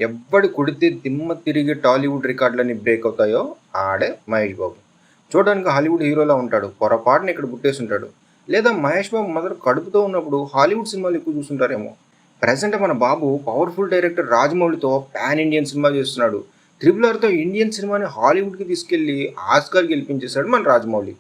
ఎవ్వడు కొడితే దిమ్మ తిరిగి టాలీవుడ్ రికార్డులన్నీ బ్రేక్ అవుతాయో ఆడే మహేష్ బాబు. చూడడానికి హాలీవుడ్ హీరోలా ఉంటాడు. పొరపాటున ఇక్కడ పుట్టేసుంటాడు. లేదా మహేష్ బాబు మొదట కడుపుతో ఉన్నప్పుడు హాలీవుడ్ సినిమాలు ఎక్కువ చూస్తుంటారేమో. ప్రజెంట్ మన బాబు పవర్ఫుల్ డైరెక్టర్ రాజమౌళితో పాన్ ఇండియన్ సినిమా చేస్తున్నాడు. త్రిబుల్ ఆర్తో ఇండియన్ సినిమాని హాలీవుడ్కి తీసుకెళ్లి ఆస్కార్ గెలిపించేశాడు మన రాజమౌళి.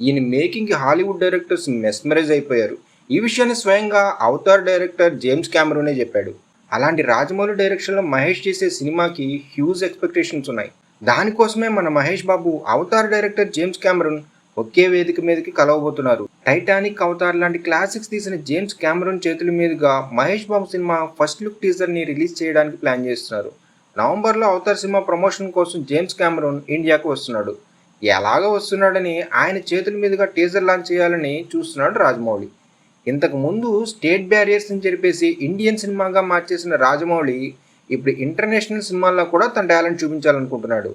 ఈయన మేకింగ్కి హాలీవుడ్ డైరెక్టర్స్ మెస్మరైజ్ అయిపోయారు. ఈ విషయాన్ని స్వయంగా అవతార్ డైరెక్టర్ జేమ్స్ కెమెరూనే చెప్పాడు. అలాంటి రాజమౌళి డైరెక్షన్లో మహేష్ చేసే సినిమాకి హ్యూజ్ ఎక్స్పెక్టేషన్స్ ఉన్నాయి. దానికోసమే మన Mahesh Babu Avatar director James Cameroon ఒకే వేదిక మీదకి కలవబోతున్నారు. టైటానిక్, అవతార్ లాంటి క్లాసిక్స్ తీసిన జేమ్స్ కెమెరూన్ చేతుల మీదుగా Mahesh Babu cinema first look టీజర్ని release చేయడానికి ప్లాన్ చేస్తున్నారు. నవంబర్లో అవతార్ సినిమా ప్రమోషన్ కోసం జేమ్స్ కెమెరూన్ ఇండియాకు వస్తున్నాడు. ఎలాగ వస్తున్నాడని ఆయన చేతుల మీదుగా టీజర్ లాంచ్ చేయాలని చూస్తున్నాడు రాజమౌళి. ఇంతకు ముందు స్టేట్ బ్యారియర్స్ని చెరిపేసి ఇండియన్ సినిమాగా మార్చేసిన రాజమౌళి ఇప్పుడు ఇంటర్నేషనల్ సినిమాల్లో కూడా తన టాలెంట్ చూపించాలనుకుంటున్నాడు.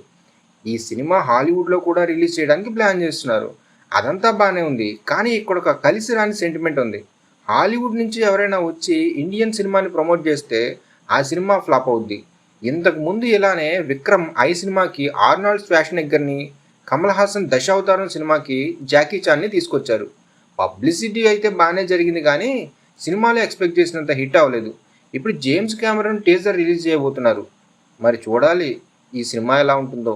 ఈ సినిమా హాలీవుడ్లో కూడా రిలీజ్ చేయడానికి ప్లాన్ చేస్తున్నారు. అదంతా బాగానే ఉంది, కానీ ఇక్కడ ఒక కలిసి రాని సెంటిమెంట్ ఉంది. హాలీవుడ్ నుంచి ఎవరైనా వచ్చి ఇండియన్ సినిమాని ప్రమోట్ చేస్తే ఆ సినిమా ఫ్లాప్ అవుద్ది. ఇంతకు ముందు ఇలానే విక్రమ్ ఐ సినిమాకి ఆర్నాల్డ్ శ్వార్జ్నెగ్గర్ని, కమల్ హాసన్ దశావతారం సినిమాకి జాకీ చాన్ని తీసుకొచ్చారు. పబ్లిసిటీ అయితే బాగానే జరిగింది, కానీ సినిమాలో ఎక్స్పెక్ట్ చేసినంత హిట్ అవ్వలేదు. ఇప్పుడు జేమ్స్ కెమెరూన్ టీజర్ రిలీజ్ చేయబోతున్నారు. మరి చూడాలి ఈ సినిమా ఎలా ఉంటుందో.